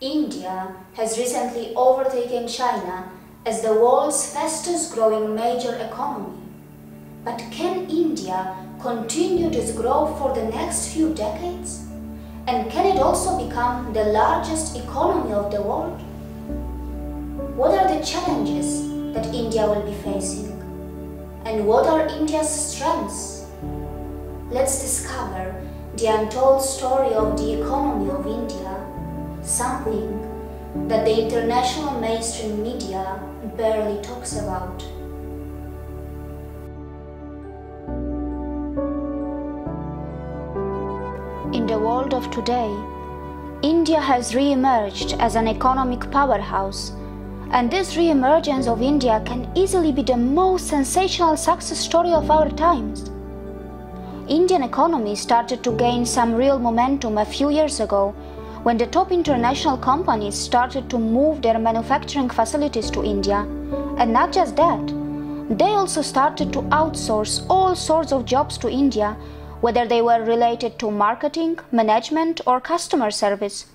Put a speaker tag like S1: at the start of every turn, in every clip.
S1: India has recently overtaken China as the world's fastest growing major economy. But can India continue this growth for the next few decades? And can it also become the largest economy of the world? What are the challenges that India will be facing? And what are India's strengths? Let's discover the untold story of the economy of India, something that the international mainstream media barely talks about. In the world of today, India has re-emerged as an economic powerhouse, and this re-emergence of India can easily be the most sensational success story of our times. Indian economy started to gain some real momentum a few years ago when the top international companies started to move their manufacturing facilities to India. And not just that, they also started to outsource all sorts of jobs to India, whether they were related to marketing, management, or customer service.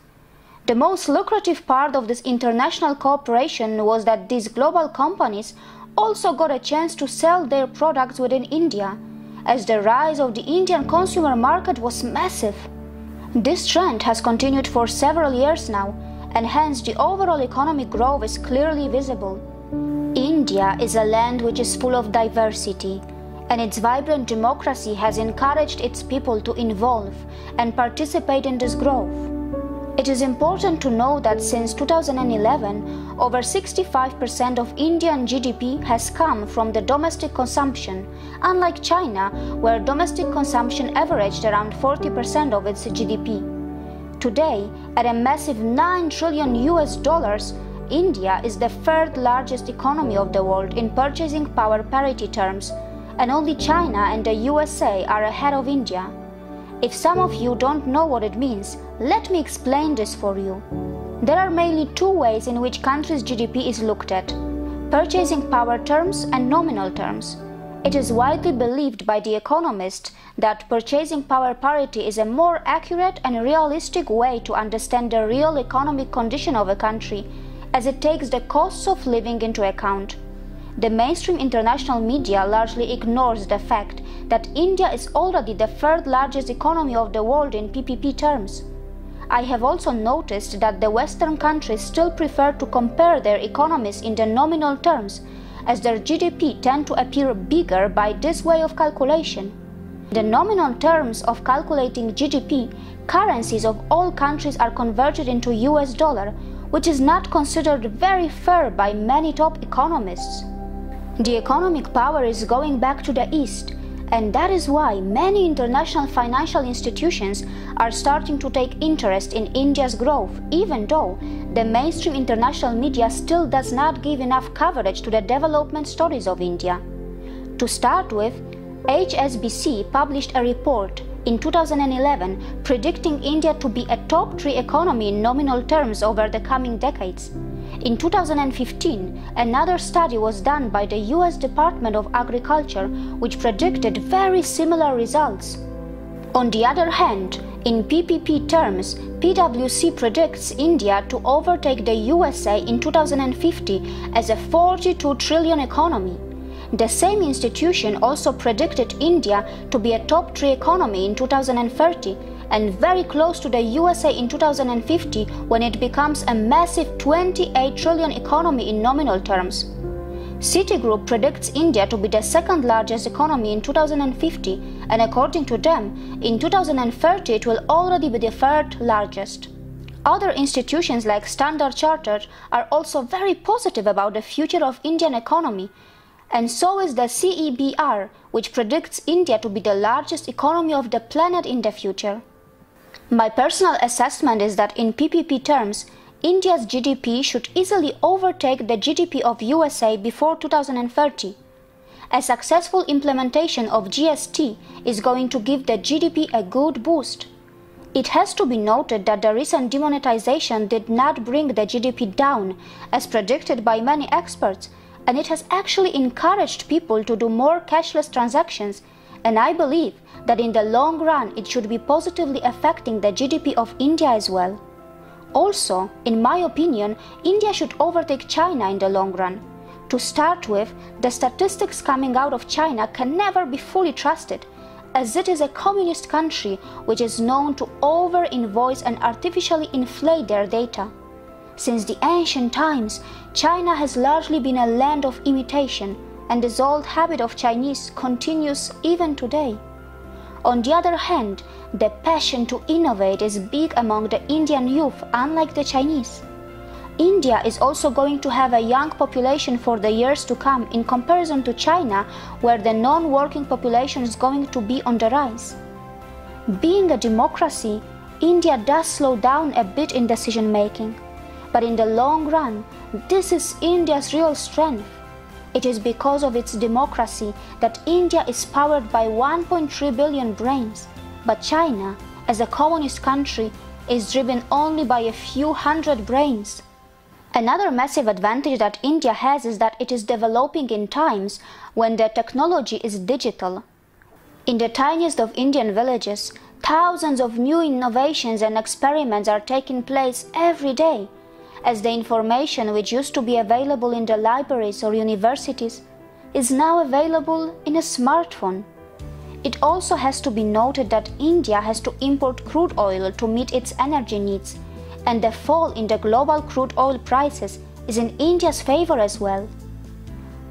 S1: The most lucrative part of this international cooperation was that these global companies also got a chance to sell their products within India, as the rise of the Indian consumer market was massive. This trend has continued for several years now, and hence the overall economic growth is clearly visible. India is a land which is full of diversity, and its vibrant democracy has encouraged its people to involve and participate in this growth. It is important to know that since 2011, over 65% of Indian GDP has come from the domestic consumption, unlike China, where domestic consumption averaged around 40% of its GDP. Today, at a massive $9 trillion, India is the third largest economy of the world in purchasing power parity terms, and only China and the USA are ahead of India. If some of you don't know what it means, let me explain this for you. There are mainly two ways in which countries' GDP is looked at: purchasing power terms and nominal terms. It is widely believed by the economists that purchasing power parity is a more accurate and realistic way to understand the real economic condition of a country, as it takes the costs of living into account. The mainstream international media largely ignores the fact that India is already the third largest economy of the world in PPP terms. I have also noticed that the Western countries still prefer to compare their economies in the nominal terms, as their GDP tend to appear bigger by this way of calculation. In the nominal terms of calculating GDP, currencies of all countries are converted into US dollar, which is not considered very fair by many top economists. The economic power is going back to the East, and that is why many international financial institutions are starting to take interest in India's growth, even though the mainstream international media still does not give enough coverage to the development stories of India. To start with, HSBC published a report in 2011 predicting India to be a top 3 economy in nominal terms over the coming decades. In 2015, another study was done by the US Department of Agriculture, which predicted very similar results. On the other hand, in PPP terms, PwC predicts India to overtake the USA in 2050 as a 42 trillion economy. The same institution also predicted India to be a top 3 economy in 2030 and very close to the USA in 2050 when it becomes a massive 28 trillion economy in nominal terms. Citigroup predicts India to be the second largest economy in 2050, and according to them, in 2030 it will already be the third largest. Other institutions like Standard Chartered are also very positive about the future of Indian economy, and so is the CEBR, which predicts India to be the largest economy of the planet in the future. My personal assessment is that in PPP terms, India's GDP should easily overtake the GDP of USA before 2030. A successful implementation of GST is going to give the GDP a good boost. It has to be noted that the recent demonetization did not bring the GDP down, as predicted by many experts, and it has actually encouraged people to do more cashless transactions, and I believe that in the long run it should be positively affecting the GDP of India as well. Also, in my opinion, India should overtake China in the long run. To start with, the statistics coming out of China can never be fully trusted, as it is a communist country which is known to over-invoice and artificially inflate their data. Since the ancient times, China has largely been a land of imitation, and this old habit of Chinese continues even today. On the other hand, the passion to innovate is big among the Indian youth, unlike the Chinese. India is also going to have a young population for the years to come in comparison to China, where the non-working population is going to be on the rise. Being a democracy, India does slow down a bit in decision making, but in the long run, this is India's real strength. It is because of its democracy that India is powered by 1.3 billion brains, but China, as a communist country, is driven only by a few hundred brains. Another massive advantage that India has is that it is developing in times when the technology is digital. In the tiniest of Indian villages, thousands of new innovations and experiments are taking place every day, as the information which used to be available in the libraries or universities is now available in a smartphone. It also has to be noted that India has to import crude oil to meet its energy needs, and the fall in the global crude oil prices is in India's favor as well.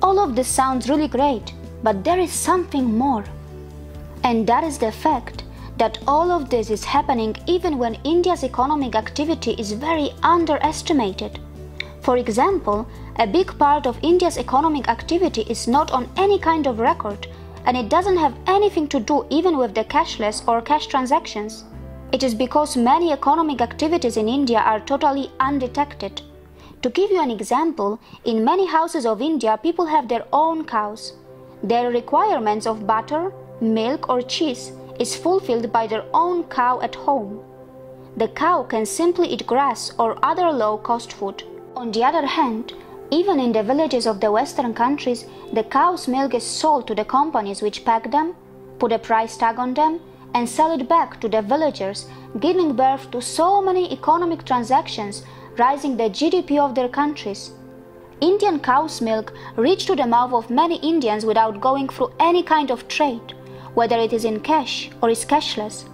S1: All of this sounds really great, but there is something more. And that is the fact that all of this is happening even when India's economic activity is very underestimated. For example, a big part of India's economic activity is not on any kind of record, and it doesn't have anything to do even with the cashless or cash transactions. It is because many economic activities in India are totally undetected. To give you an example, in many houses of India, people have their own cows. Their requirements of butter, milk or cheese is fulfilled by their own cow at home. The cow can simply eat grass or other low-cost food. On the other hand, even in the villages of the Western countries, the cow's milk is sold to the companies which pack them, put a price tag on them, and sell it back to the villagers, giving birth to so many economic transactions, rising the GDP of their countries. Indian cow's milk reached to the mouth of many Indians without going through any kind of trade, whether it is in cash or is cashless.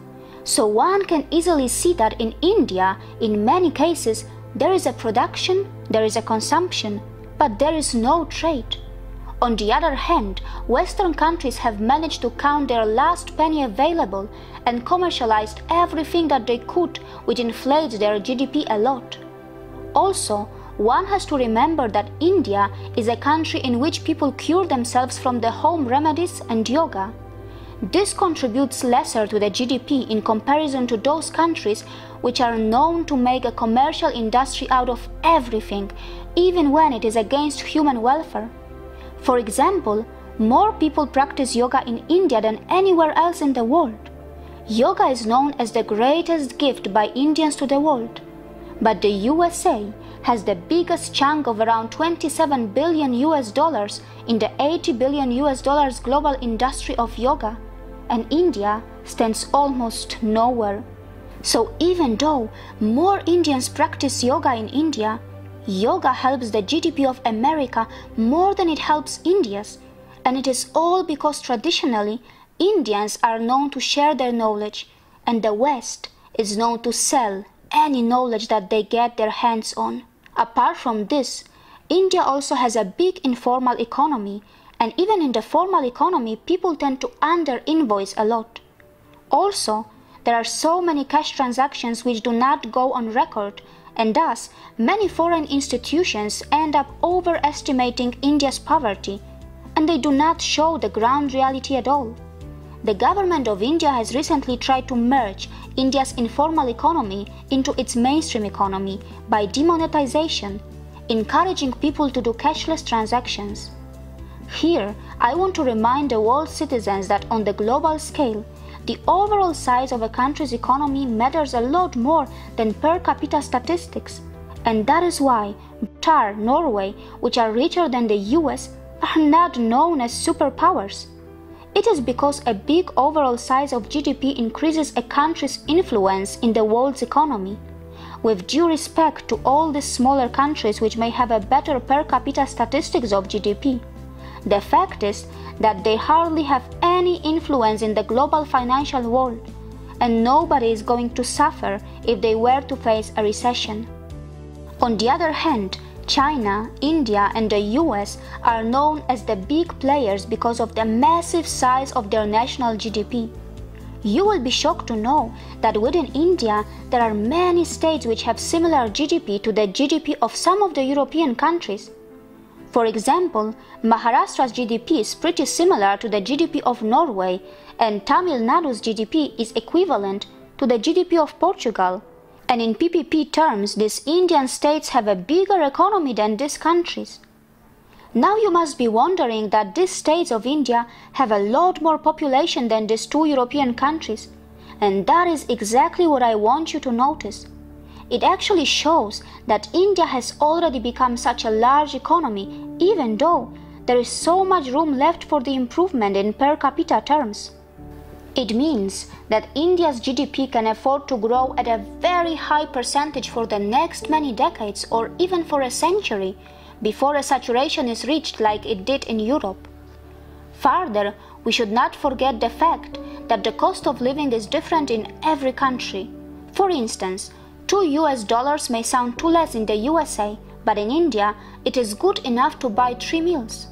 S1: So one can easily see that in India, in many cases, there is a production, there is a consumption, but there is no trade. On the other hand, Western countries have managed to count their last penny available and commercialized everything that they could, which inflates their GDP a lot. Also, one has to remember that India is a country in which people cure themselves from the home remedies and yoga. This contributes lesser to the GDP in comparison to those countries which are known to make a commercial industry out of everything, even when it is against human welfare. For example, more people practice yoga in India than anywhere else in the world. Yoga is known as the greatest gift by Indians to the world. But the USA has the biggest chunk of around $27 billion in the $80 billion global industry of yoga, and India stands almost nowhere. So even though more Indians practice yoga in India, yoga helps the GDP of America more than it helps India's, and it is all because traditionally Indians are known to share their knowledge, and the West is known to sell any knowledge that they get their hands on. Apart from this, India also has a big informal economy, and even in the formal economy, people tend to under-invoice a lot. Also, there are so many cash transactions which do not go on record, and thus many foreign institutions end up overestimating India's poverty, and they do not show the ground reality at all. The government of India has recently tried to merge India's informal economy into its mainstream economy by demonetization, encouraging people to do cashless transactions. Here, I want to remind the world citizens that on the global scale, the overall size of a country's economy matters a lot more than per capita statistics, and that is why Qatar, Norway, which are richer than the US, are not known as superpowers. It is because a big overall size of GDP increases a country's influence in the world's economy. with due respect to all the smaller countries which may have a better per capita statistics of GDP. The fact is that they hardly have any influence in the global financial world, and nobody is going to suffer if they were to face a recession. On the other hand, China, India, and the US are known as the big players because of the massive size of their national GDP. You will be shocked to know that within India there are many states which have similar GDP to the GDP of some of the European countries. For example, Maharashtra's GDP is pretty similar to the GDP of Norway, and Tamil Nadu's GDP is equivalent to the GDP of Portugal. And in PPP terms, these Indian states have a bigger economy than these countries. Now you must be wondering that these states of India have a lot more population than these two European countries, and that is exactly what I want you to notice. It actually shows that India has already become such a large economy, even though there is so much room left for the improvement in per capita terms. It means that India's GDP can afford to grow at a very high percentage for the next many decades or even for a century before a saturation is reached like it did in Europe. Further, we should not forget the fact that the cost of living is different in every country. For instance, $2 may sound too less in the USA, but in India it is good enough to buy 3 meals.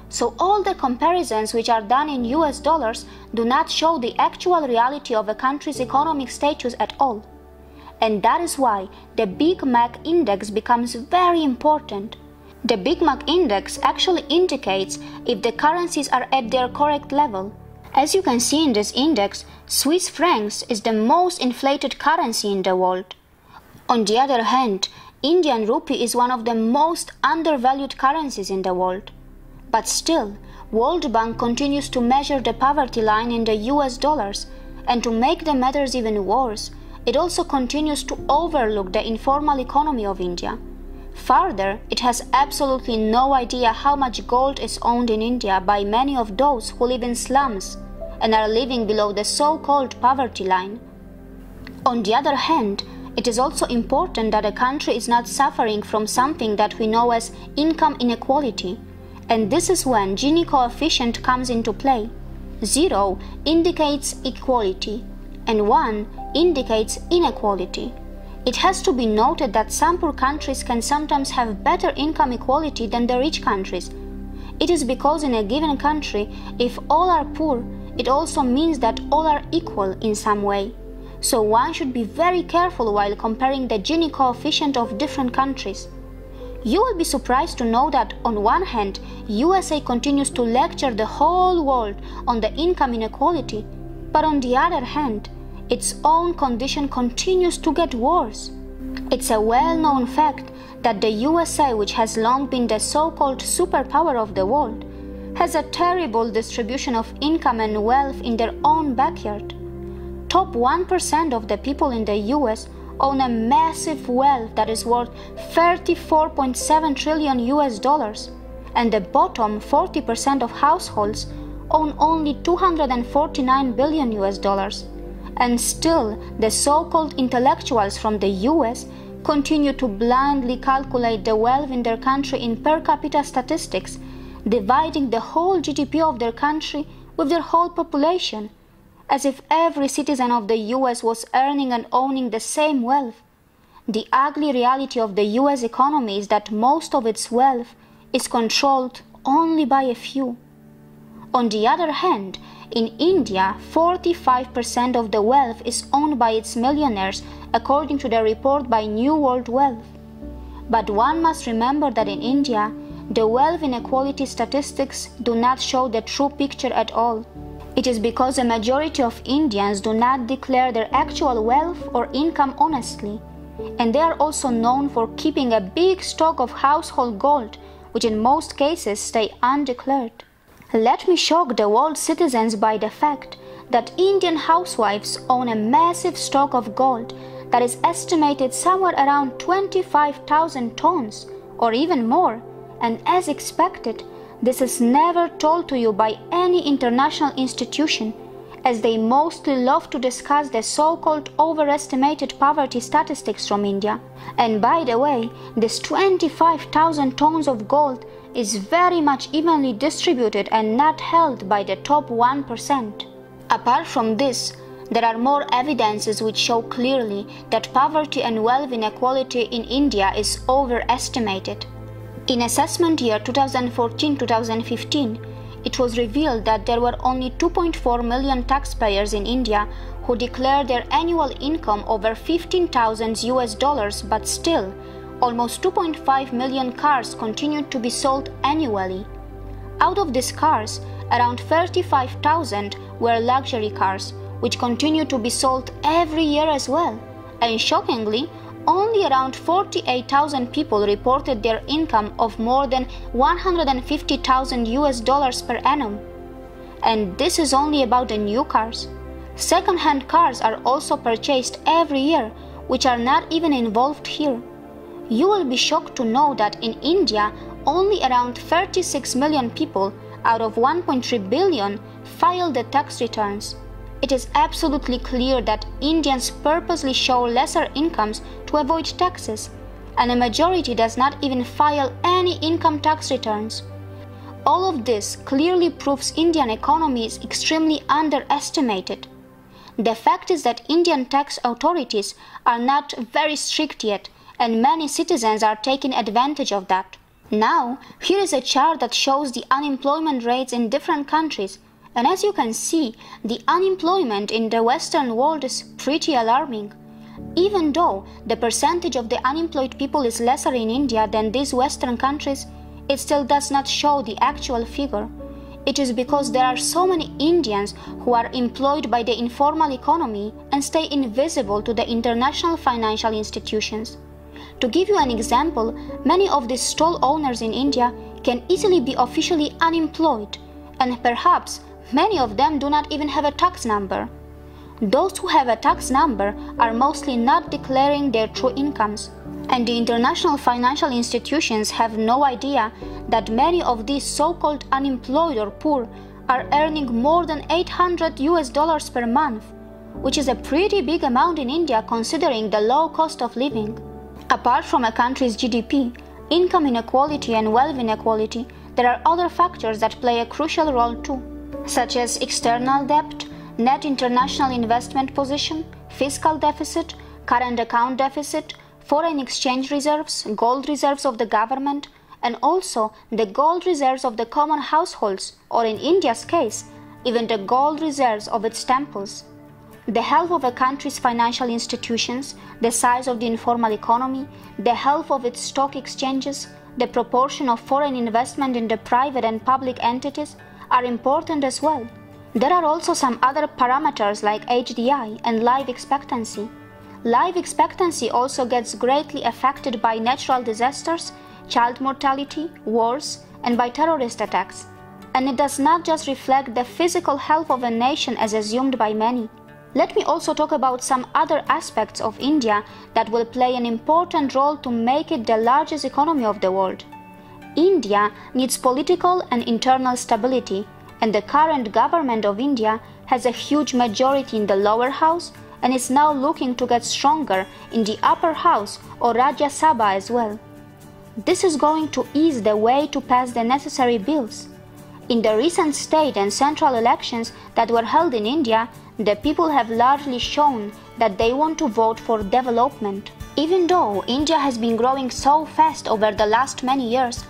S1: So all the comparisons which are done in US dollars do not show the actual reality of a country's economic status at all. And that is why the Big Mac index becomes very important. The Big Mac index actually indicates if the currencies are at their correct level. As you can see in this index, Swiss francs is the most inflated currency in the world. On the other hand, Indian rupee is one of the most undervalued currencies in the world. But still, World Bank continues to measure the poverty line in the US dollars, and to make the matters even worse, it also continues to overlook the informal economy of India. Further, it has absolutely no idea how much gold is owned in India by many of those who live in slums and are living below the so-called poverty line. On the other hand, it is also important that a country is not suffering from something that we know as income inequality. And this is when Gini coefficient comes into play. 0 indicates equality, and 1 indicates inequality. It has to be noted that some poor countries can sometimes have better income equality than the rich countries. It is because in a given country, if all are poor, it also means that all are equal in some way. So one should be very careful while comparing the Gini coefficient of different countries. You will be surprised to know that on one hand, USA continues to lecture the whole world on the income inequality, but on the other hand, its own condition continues to get worse. It's a well-known fact that the USA, which has long been the so-called superpower of the world, has a terrible distribution of income and wealth in their own backyard. Top 1% of the people in the US own a massive wealth that is worth 34.7 trillion US dollars, and the bottom 40% of households own only 249 billion US dollars. And still, the so-called intellectuals from the US continue to blindly calculate the wealth in their country in per capita statistics, dividing the whole GDP of their country with their whole population, as if every citizen of the US was earning and owning the same wealth. The ugly reality of the US economy is that most of its wealth is controlled only by a few. On the other hand, in India, 45% of the wealth is owned by its millionaires, according to the report by New World Wealth. But one must remember that in India, the wealth inequality statistics do not show the true picture at all. It is because a majority of Indians do not declare their actual wealth or income honestly, and they are also known for keeping a big stock of household gold, which in most cases stay undeclared. Let me shock the world citizens by the fact that Indian housewives own a massive stock of gold that is estimated somewhere around 25,000 tons or even more, and as expected, this is never told to you by any international institution, as they mostly love to discuss the so-called overestimated poverty statistics from India. And by the way, this 25,000 tons of gold is very much evenly distributed and not held by the top 1%. Apart from this, there are more evidences which show clearly that poverty and wealth inequality in India is overestimated. In assessment year 2014-2015, it was revealed that there were only 2.4 million taxpayers in India who declared their annual income over $15,000, but still, almost 2.5 million cars continued to be sold annually. Out of these cars, around 35,000 were luxury cars, which continue to be sold every year as well. And shockingly, only around 48,000 people reported their income of more than $150,000 per annum. And this is only about the new cars. Second-hand cars are also purchased every year, which are not even involved here. You will be shocked to know that in India, only around 36 million people out of 1.3 billion file the tax returns. It is absolutely clear that Indians purposely show lesser incomes to avoid taxes, and a majority does not even file any income tax returns. All of this clearly proves Indian economy is extremely underestimated. The fact is that Indian tax authorities are not very strict yet, and many citizens are taking advantage of that. Now, here is a chart that shows the unemployment rates in different countries. And as you can see, the unemployment in the Western world is pretty alarming. Even though the percentage of the unemployed people is lesser in India than these Western countries, it still does not show the actual figure. It is because there are so many Indians who are employed by the informal economy and stay invisible to the international financial institutions. To give you an example, many of these stall owners in India can easily be officially unemployed, and perhaps many of them do not even have a tax number. Those who have a tax number are mostly not declaring their true incomes, and the international financial institutions have no idea that many of these so-called unemployed or poor are earning more than $800 per month, which is a pretty big amount in India considering the low cost of living. Apart from a country's GDP, income inequality and wealth inequality, there are other factors that play a crucial role too, such as external debt, net international investment position, fiscal deficit, current account deficit, foreign exchange reserves, gold reserves of the government, and also the gold reserves of the common households, or in India's case, even the gold reserves of its temples. The health of a country's financial institutions, the size of the informal economy, the health of its stock exchanges, the proportion of foreign investment in the private and public entities are important as well. There are also some other parameters like HDI and life expectancy. Life expectancy also gets greatly affected by natural disasters, child mortality, wars, and by terrorist attacks. And it does not just reflect the physical health of a nation as assumed by many. Let me also talk about some other aspects of India that will play an important role to make it the largest economy of the world. India needs political and internal stability, and the current government of India has a huge majority in the lower house and is now looking to get stronger in the upper house or Rajya Sabha as well. This is going to ease the way to pass the necessary bills. In the recent state and central elections that were held in India, the people have largely shown that they want to vote for development. Even though India has been growing so fast over the last many years,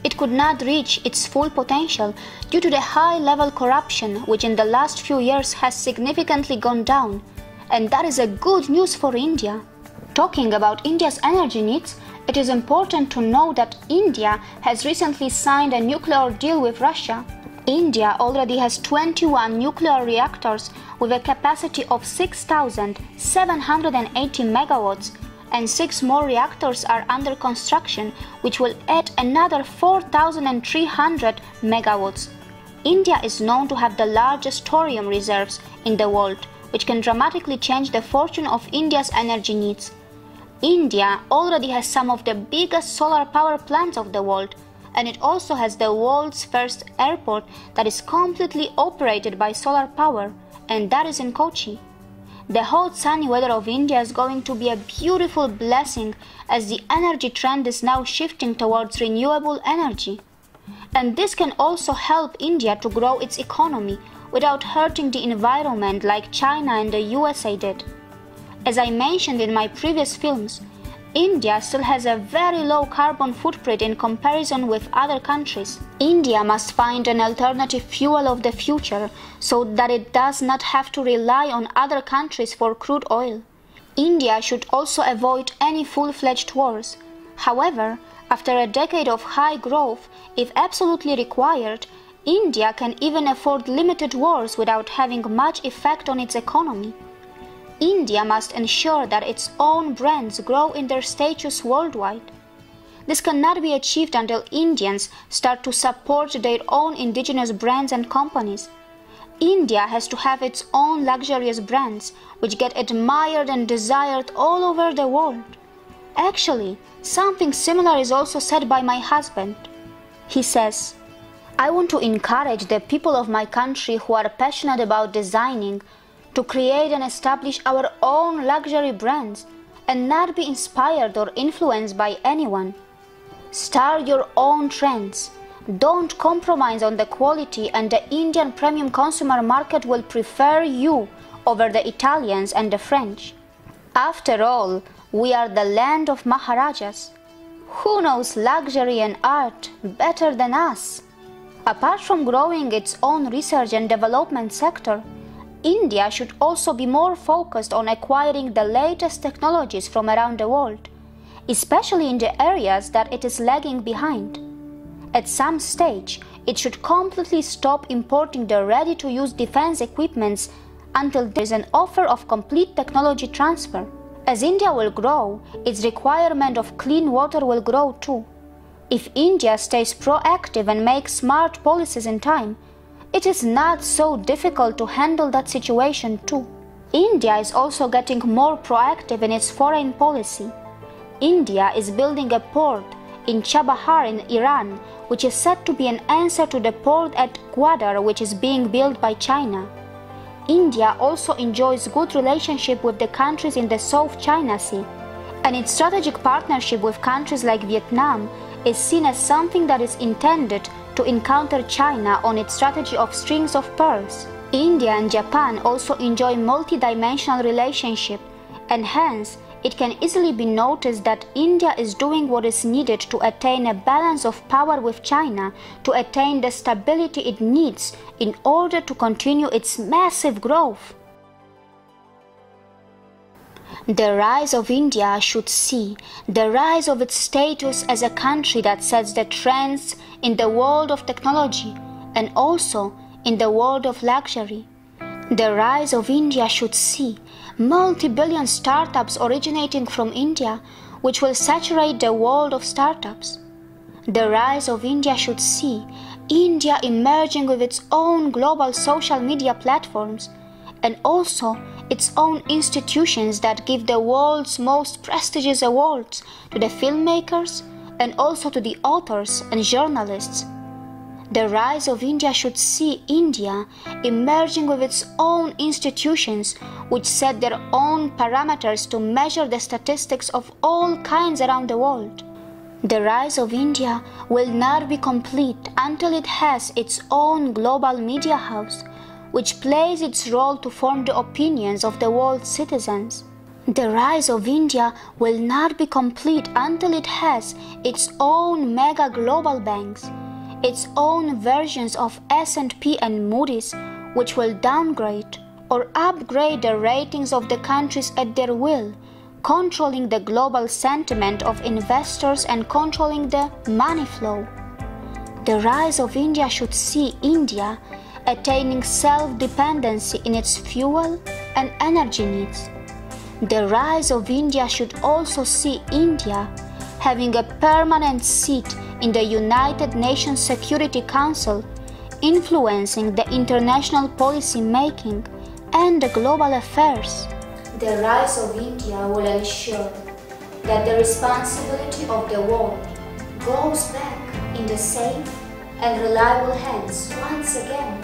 S1: it could not reach its full potential due to the high-level corruption which in the last few years has significantly gone down. And that is a good news for India. Talking about India's energy needs, it is important to know that India has recently signed a nuclear deal with Russia. India already has 21 nuclear reactors with a capacity of 6,780 megawatts, and 6 more reactors are under construction, which will add another 4,300 megawatts. India is known to have the largest thorium reserves in the world, which can dramatically change the fortune of India's energy needs. India already has some of the biggest solar power plants of the world, and it also has the world's first airport that is completely operated by solar power, and that is in Kochi. The hot sunny weather of India is going to be a beautiful blessing as the energy trend is now shifting towards renewable energy. And this can also help India to grow its economy without hurting the environment like China and the USA did. As I mentioned in my previous films, India still has a very low carbon footprint in comparison with other countries. India must find an alternative fuel of the future so that it does not have to rely on other countries for crude oil. India should also avoid any full-fledged wars. However, after a decade of high growth, if absolutely required, India can even afford limited wars without having much effect on its economy. India must ensure that its own brands grow in their status worldwide. This cannot be achieved until Indians start to support their own indigenous brands and companies. India has to have its own luxurious brands, which get admired and desired all over the world. Actually, something similar is also said by my husband. He says, "I want to encourage the people of my country who are passionate about designing to create and establish our own luxury brands and not be inspired or influenced by anyone. Start your own trends. Don't compromise on the quality, and the Indian premium consumer market will prefer you over the Italians and the French. After all, we are the land of Maharajas. Who knows luxury and art better than us?" Apart from growing its own research and development sector, India should also be more focused on acquiring the latest technologies from around the world, especially in the areas that it is lagging behind. At some stage, it should completely stop importing the ready-to-use defense equipments until there is an offer of complete technology transfer. As India will grow, its requirement of clean water will grow too. If India stays proactive and makes smart policies in time, it is not so difficult to handle that situation too. India is also getting more proactive in its foreign policy. India is building a port in Chabahar in Iran, which is said to be an answer to the port at Gwadar, which is being built by China. India also enjoys good relationship with the countries in the South China Sea, and its strategic partnership with countries like Vietnam is seen as something that is intended to encounter China on its strategy of strings of pearls. India and Japan also enjoy multi-dimensional relationship, and hence it can easily be noticed that India is doing what is needed to attain a balance of power with China to attain the stability it needs in order to continue its massive growth. The rise of India should see the rise of its status as a country that sets the trends in the world of technology and also in the world of luxury. The rise of India should see multi-billion startups originating from India, which will saturate the world of startups. The rise of India should see India emerging with its own global social media platforms and also its own institutions that give the world's most prestigious awards to the filmmakers and also to the authors and journalists. The rise of India should see India emerging with its own institutions which set their own parameters to measure the statistics of all kinds around the world. The rise of India will not be complete until it has its own global media house, which plays its role to form the opinions of the world's citizens. The rise of India will not be complete until it has its own mega global banks, its own versions of S&P and Moody's, which will downgrade or upgrade the ratings of the countries at their will, controlling the global sentiment of investors and controlling the money flow. The rise of India should see India attaining self-dependency in its fuel and energy needs. The rise of India should also see India having a permanent seat in the United Nations Security Council, influencing the international policy making and the global affairs. The rise of India will ensure that the responsibility of the world goes back in the safe and reliable hands once again.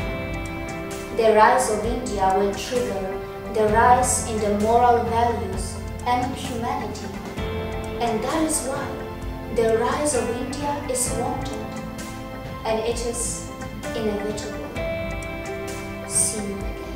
S1: The rise of India will trigger the rise in the moral values and humanity. And that is why the rise of India is wanted, and it is inevitable. See you again.